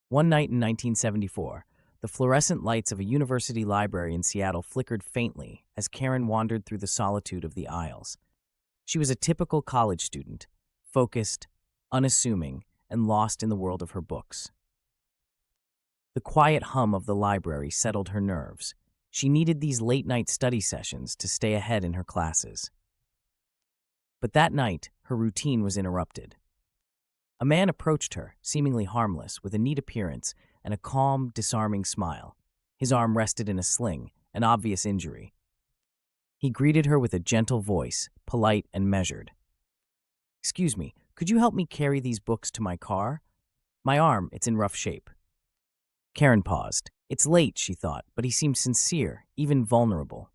One night in 1974, the fluorescent lights of a university library in Seattle flickered faintly as Karen wandered through the solitude of the aisles. She was a typical college student, focused, unassuming, and lost in the world of her books. The quiet hum of the library settled her nerves. She needed these late-night study sessions to stay ahead in her classes. But that night, her routine was interrupted. A man approached her, seemingly harmless, with a neat appearance and a calm, disarming smile. His arm rested in a sling, an obvious injury. He greeted her with a gentle voice, polite and measured. "Excuse me, could you help me carry these books to my car? My arm, it's in rough shape." Karen paused. It's late, she thought, but he seemed sincere, even vulnerable.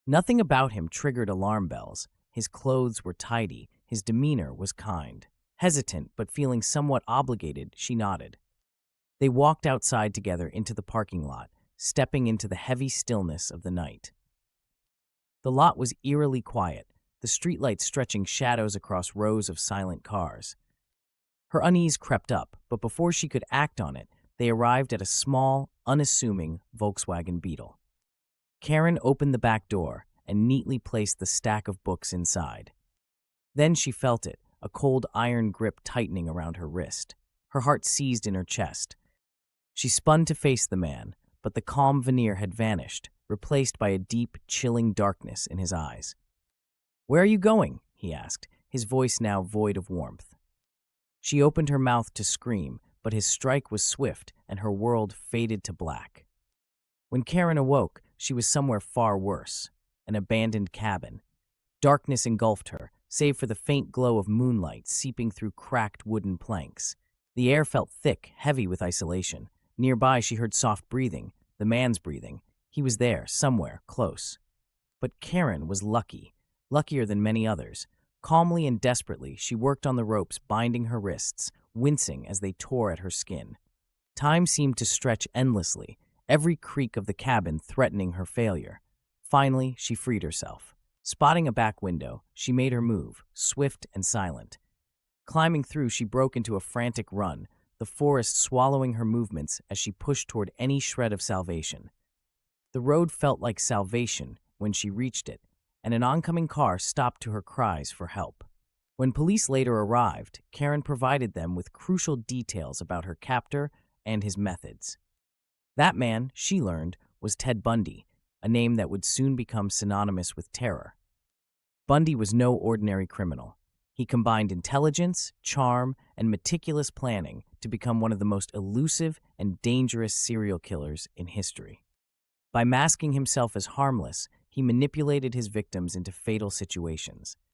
Nothing about him triggered alarm bells. His clothes were tidy, his demeanor was kind. Hesitant, but feeling somewhat obligated, she nodded. They walked outside together into the parking lot, stepping into the heavy stillness of the night. The lot was eerily quiet, the streetlights stretching shadows across rows of silent cars. Her unease crept up, but before she could act on it, they arrived at a small, unassuming Volkswagen Beetle. Karen opened the back door and neatly placed the stack of books inside. Then she felt it, a cold iron grip tightening around her wrist. Her heart seized in her chest. She spun to face the man, but the calm veneer had vanished, replaced by a deep, chilling darkness in his eyes. "Where are you going?" he asked, his voice now void of warmth. She opened her mouth to scream, but his strike was swift and her world faded to black. When Karen awoke, she was somewhere far worse, an abandoned cabin. Darkness engulfed her, save for the faint glow of moonlight seeping through cracked wooden planks. The air felt thick, heavy with isolation. Nearby, she heard soft breathing, the man's breathing. He was there, somewhere, close. But Karen was lucky, luckier than many others. Calmly and desperately, she worked on the ropes binding her wrists, wincing as they tore at her skin. Time seemed to stretch endlessly, every creak of the cabin threatening her failure. Finally, she freed herself. Spotting a back window, she made her move, swift and silent. Climbing through, she broke into a frantic run, the forest swallowing her movements as she pushed toward any shred of salvation. The road felt like salvation when she reached it, and an oncoming car stopped to her cries for help. When police later arrived, Karen provided them with crucial details about her captor and his methods. That man, she learned, was Ted Bundy, a name that would soon become synonymous with terror. Bundy was no ordinary criminal. He combined intelligence, charm, and meticulous planning to become one of the most elusive and dangerous serial killers in history. By masking himself as harmless, he manipulated his victims into fatal situations.